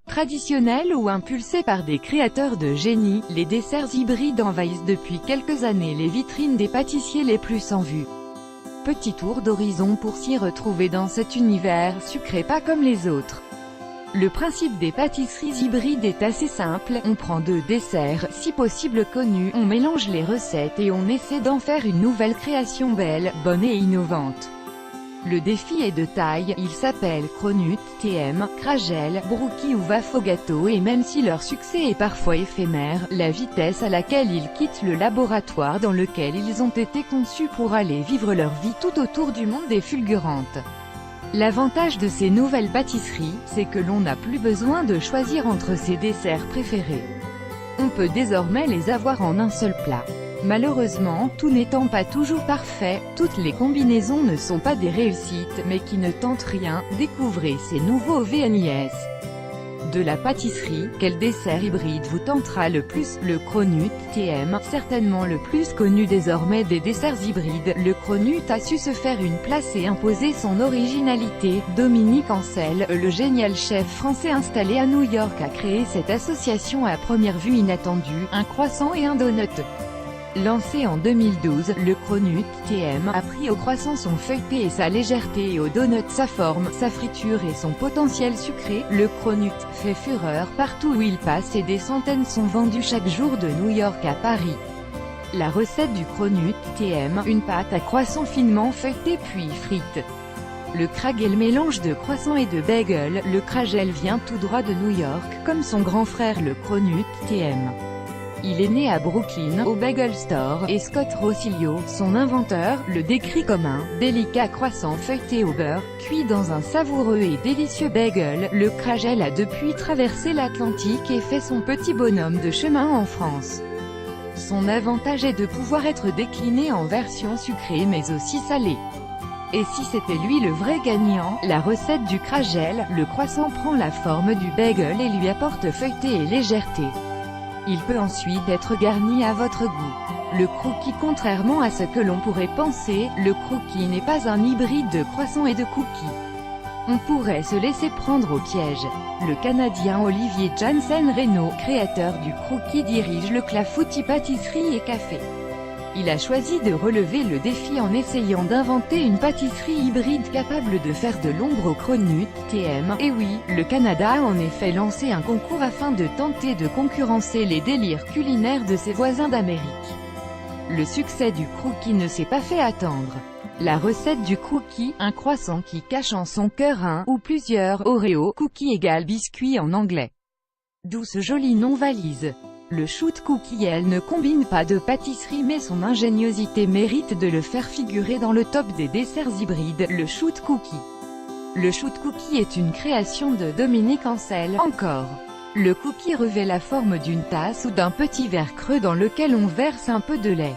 Traditionnels ou impulsés par des créateurs de génie, les desserts hybrides envahissent depuis quelques années les vitrines des pâtissiers les plus en vue. Petit tour d'horizon pour s'y retrouver dans cet univers sucré pas comme les autres. Le principe des pâtisseries hybrides est assez simple, on prend deux desserts, si possible connus, on mélange les recettes et on essaie d'en faire une nouvelle création belle, bonne et innovante. Le défi est de taille, ils s'appellent Cronut, TM, Kragel, Brookie ou Vafogato et même si leur succès est parfois éphémère, la vitesse à laquelle ils quittent le laboratoire dans lequel ils ont été conçus pour aller vivre leur vie tout autour du monde est fulgurante. L'avantage de ces nouvelles pâtisseries, c'est que l'on n'a plus besoin de choisir entre ses desserts préférés. On peut désormais les avoir en un seul plat. Malheureusement, tout n'étant pas toujours parfait, toutes les combinaisons ne sont pas des réussites, mais qui ne tentent rien, découvrez ces nouveaux VNIS. De la pâtisserie, quel dessert hybride vous tentera le plus? Le Cronut, TM, certainement le plus connu désormais des desserts hybrides, le Cronut a su se faire une place et imposer son originalité. Dominique Ancel, le génial chef français installé à New York a créé cette association à première vue inattendue, un croissant et un donut. Lancé en 2012, le Cronut, TM, a pris au croissant son feuilleté et sa légèreté et au donut sa forme, sa friture et son potentiel sucré. Le Cronut fait fureur partout où il passe et des centaines sont vendus chaque jour de New York à Paris. La recette du Cronut, TM, une pâte à croissant finement feuilletée puis frite. Le Kragel mélange de croissant et de bagel, le Kragel vient tout droit de New York, comme son grand frère le Cronut, TM. Il est né à Brooklyn, au Bagel Store, et Scott Rosillo, son inventeur, le décrit comme un délicat croissant feuilleté au beurre, cuit dans un savoureux et délicieux bagel. Le Kragel a depuis traversé l'Atlantique et fait son petit bonhomme de chemin en France. Son avantage est de pouvoir être décliné en version sucrée mais aussi salée. Et si c'était lui le vrai gagnant, la recette du Kragel, le croissant prend la forme du bagel et lui apporte feuilleté et légèreté. Il peut ensuite être garni à votre goût. Le Crookie. Contrairement à ce que l'on pourrait penser, le Crookie n'est pas un hybride de croissant et de cookie. On pourrait se laisser prendre au piège. Le Canadien Olivier Janssen-Renaud, créateur du Crookie, dirige le Clafoutis Pâtisserie et Café. Il a choisi de relever le défi en essayant d'inventer une pâtisserie hybride capable de faire de l'ombre au Cronut, TM. Et oui, le Canada a en effet lancé un concours afin de tenter de concurrencer les délires culinaires de ses voisins d'Amérique. Le succès du Crookie ne s'est pas fait attendre. La recette du Crookie, un croissant qui cache en son cœur un ou plusieurs Oreo, cookie égale biscuit en anglais. D'où ce joli nom valise. Le Shoot Cookie, elle ne combine pas de pâtisserie mais son ingéniosité mérite de le faire figurer dans le top des desserts hybrides, le Shoot Cookie. Le Shoot Cookie est une création de Dominique Ancel. Encore. Le cookie revêt la forme d'une tasse ou d'un petit verre creux dans lequel on verse un peu de lait.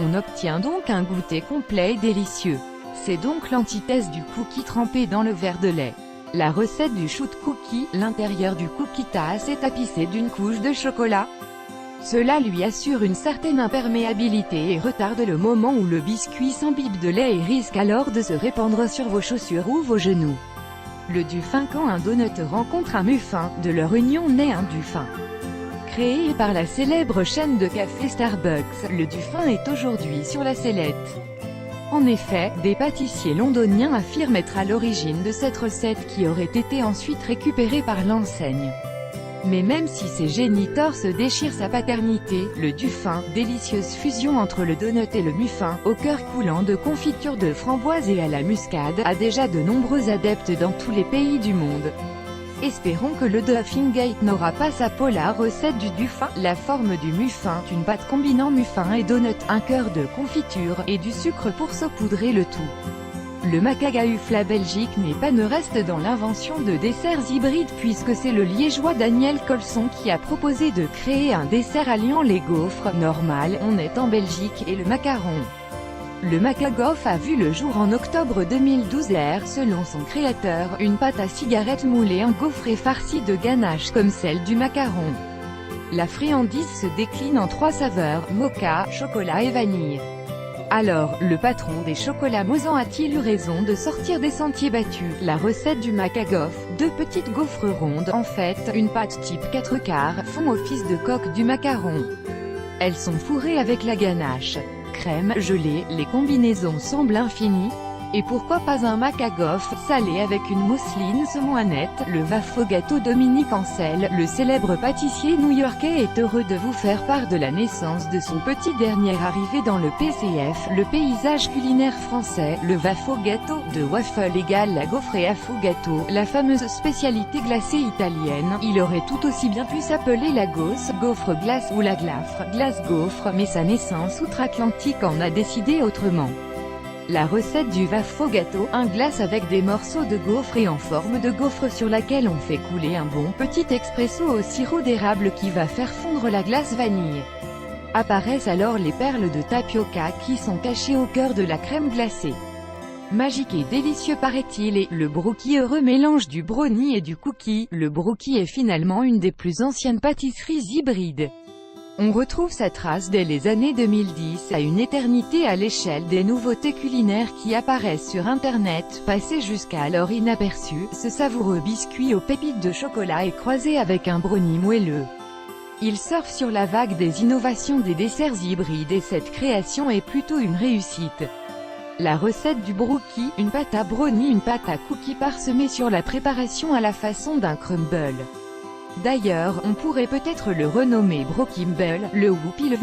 On obtient donc un goûter complet et délicieux. C'est donc l'antithèse du cookie trempé dans le verre de lait. La recette du Shoot Cookie, l'intérieur du cookie tasse est tapissé d'une couche de chocolat. Cela lui assure une certaine imperméabilité et retarde le moment où le biscuit s'imbibe de lait et risque alors de se répandre sur vos chaussures ou vos genoux. Le Dufin. Quand un donut rencontre un muffin, de leur union naît un Dufin. Créé par la célèbre chaîne de café Starbucks, le Dufin est aujourd'hui sur la sellette. En effet, des pâtissiers londoniens affirment être à l'origine de cette recette qui aurait été ensuite récupérée par l'enseigne. Mais même si ces géniteurs se déchirent sa paternité, le Dufin, délicieuse fusion entre le donut et le muffin, au cœur coulant de confiture de framboise et à la muscade, a déjà de nombreux adeptes dans tous les pays du monde. Espérons que le Duffingate n'aura pas sa peau. La recette du Dufin. La forme du muffin, une pâte combinant muffin et donut, un cœur de confiture, et du sucre pour saupoudrer le tout. Le Macagaufla Belgique ne reste dans l'invention de desserts hybrides puisque c'est le liégeois Daniel Colson qui a proposé de créer un dessert alliant les gaufres, normal, on est en Belgique, et le macaron. Le Macagauf a vu le jour en octobre 2012 et, selon son créateur, une pâte à cigarette moulée en gaufre et farcie de ganache comme celle du macaron. La friandise se décline en 3 saveurs, mocha, chocolat et vanille. Alors, le patron des chocolats Mozan a-t-il eu raison de sortir des sentiers battus? La recette du macagoff, 2 petites gaufres rondes, en fait, une pâte type 4/4, font office de coque du macaron. Elles sont fourrées avec la ganache, crème, gelée, les combinaisons semblent infinies. Et pourquoi pas un macagoff salé avec une mousseline semoinette? Le Wafo gâteau Dominique Ancel, le célèbre pâtissier new-yorkais, est heureux de vous faire part de la naissance de son petit dernier arrivé dans le PCF, le paysage culinaire français. Le Wafo gâteau, de waffle égale la gaufre et afo gâteau, la fameuse spécialité glacée italienne. Il aurait tout aussi bien pu s'appeler la gausse, gaufre glace ou la glafre, glace gaufre, mais sa naissance outre-Atlantique en a décidé autrement. La recette du Wafo gâteau, un glace avec des morceaux de gaufre et en forme de gaufre sur laquelle on fait couler un bon petit expresso au sirop d'érable qui va faire fondre la glace vanille. Apparaissent alors les perles de tapioca qui sont cachées au cœur de la crème glacée. Magique et délicieux paraît-il, et le brookie, heureux mélange du brownie et du cookie. Le brookie est finalement une des plus anciennes pâtisseries hybrides. On retrouve sa trace dès les années 2010, à une éternité à l'échelle des nouveautés culinaires qui apparaissent sur Internet, passé jusqu'à alors inaperçu. Ce savoureux biscuit aux pépites de chocolat est croisé avec un brownie moelleux. Il surfe sur la vague des innovations des desserts hybrides et cette création est plutôt une réussite. La recette du brookie, une pâte à brownie, une pâte à cookie parsemée sur la préparation à la façon d'un crumble. D'ailleurs, on pourrait peut-être le renommer Brokimble. Le Whoopie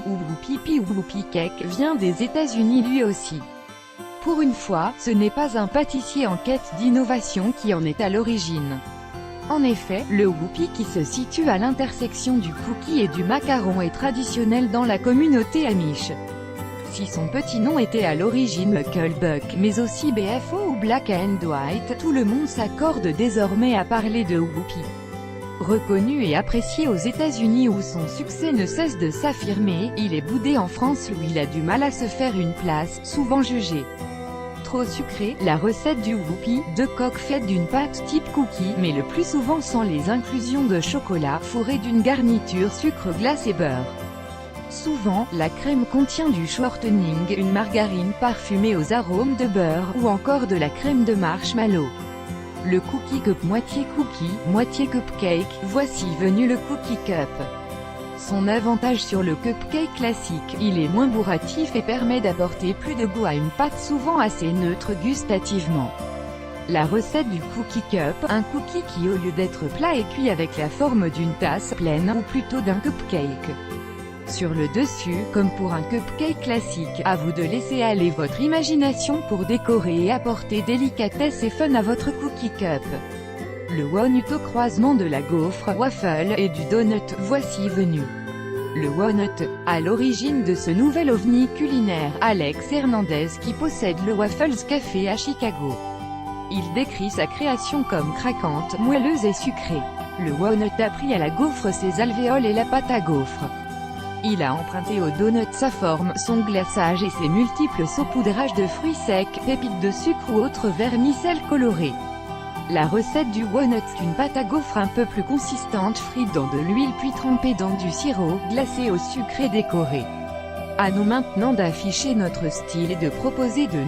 ou Whoopie Pie ou Whoopie Cake vient des États-Unis lui aussi. Pour une fois, ce n'est pas un pâtissier en quête d'innovation qui en est à l'origine. En effet, le Whoopie, qui se situe à l'intersection du cookie et du macaron, est traditionnel dans la communauté amish. Si son petit nom était à l'origine Hucklebuck, mais aussi BFO ou Black and White, tout le monde s'accorde désormais à parler de Whoopie. Reconnu et apprécié aux États-Unis où son succès ne cesse de s'affirmer, il est boudé en France où il a du mal à se faire une place, souvent jugé trop sucré. La recette du Whoopie, 2 coques faites d'une pâte type cookie, mais le plus souvent sans les inclusions de chocolat, fourrée d'une garniture sucre glace et beurre. Souvent, la crème contient du shortening, une margarine parfumée aux arômes de beurre, ou encore de la crème de marshmallow. Le Cookie Cup, moitié cookie, moitié cupcake, voici venu le Cookie Cup. Son avantage sur le cupcake classique, il est moins bourratif et permet d'apporter plus de goût à une pâte souvent assez neutre gustativement. La recette du Cookie Cup, un cookie qui au lieu d'être plat est cuit avec la forme d'une tasse pleine, ou plutôt d'un cupcake. Sur le dessus, comme pour un cupcake classique, à vous de laisser aller votre imagination pour décorer et apporter délicatesse et fun à votre Cookie Cup. Le Wonut au croisement de la gaufre, waffle, et du donut, voici venu. Le Wonut, à l'origine de ce nouvel ovni culinaire, Alex Hernandez qui possède le Waffles Café à Chicago. Il décrit sa création comme craquante, moelleuse et sucrée. Le Wonut a pris à la gaufre ses alvéoles et la pâte à gaufre. Il a emprunté au donut sa forme, son glaçage et ses multiples saupoudrages de fruits secs, pépites de sucre ou autres vermicelles colorées. La recette du Wonut, une pâte à gaufre un peu plus consistante frite dans de l'huile puis trempée dans du sirop, glacé au sucre et décoré. À nous maintenant d'afficher notre style et de proposer de